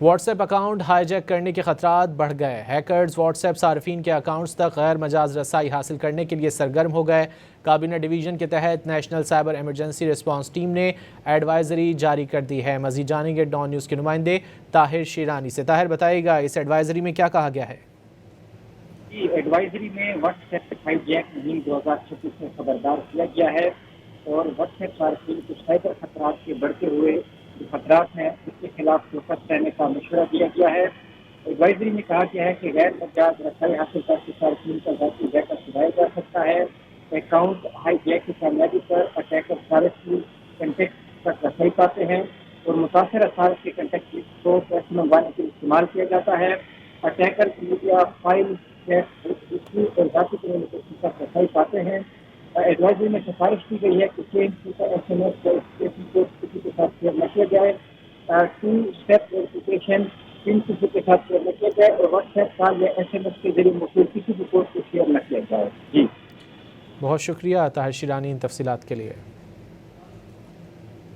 What's app account high Jack کرنے کے خطرات بڑھ گئے۔ ہیکرز واٹس ایپ صارفین کے اکاؤنٹس تک غیر مجاز رسائی حاصل کرنے کے لیے سرگرم ہو گئے۔ کابینہ ڈویژن کے تحت national cyber emergency response team نے ایڈوائزری جاری کر دی ہے۔ مزید جانیں گے ڈان نیوز کے نمائندے طاہر شیرانی سے۔ طاہر بتائیے گا اس ایڈوائزری میں کیا کہا گیا ہے؟ جی، ایڈوائزری میں واٹس ایپ ہائی جیک مہم 2026 میں خبردار کیا گیا ہے اور واٹس ایپ صارفین کو سائبر خطرات کے بڑھتے ہوئے جو خطرات ہیں اس کے خلاف چوکس رہنے کا مشورہ دیا گیا ہے۔ ایڈوائزری میں کہا گیا ہے کہ غیر مجاز رسائی حاصل کر کے صارفین کا ذاتی ڈیٹا چرایا جا سکتا ہے۔ اکاؤنٹ ہائی جیک کی کامیابی پر اٹیکر صارف کی کنٹیکٹ تک رسائی پاتے ہیں اور متاثرہ صارف کے کنٹیکٹ کو پیسے منگوانے کے لیے استعمال کیا جاتا ہے۔ اٹیکر میڈیا فائل اور ذاتی کمیونیکیشن تک رسائی پاتے ہیں۔ ایڈوائزری میں سفارش کی گئی ہے کہ SMS کو کسی کے ساتھ شیئر نہ کیا جائے، 2 اسٹیپ ویریفیکیشن پن کسی کے ساتھ شیئر نہ کیا جائے اور واٹس ایپ کال یا SMS کے ذریعے موصول کسی بھی کوڈ کو شیئر نہ کیا جائے۔ جی بہت شکریہ طاہر شیرانی ان تفصیلات کے لیے۔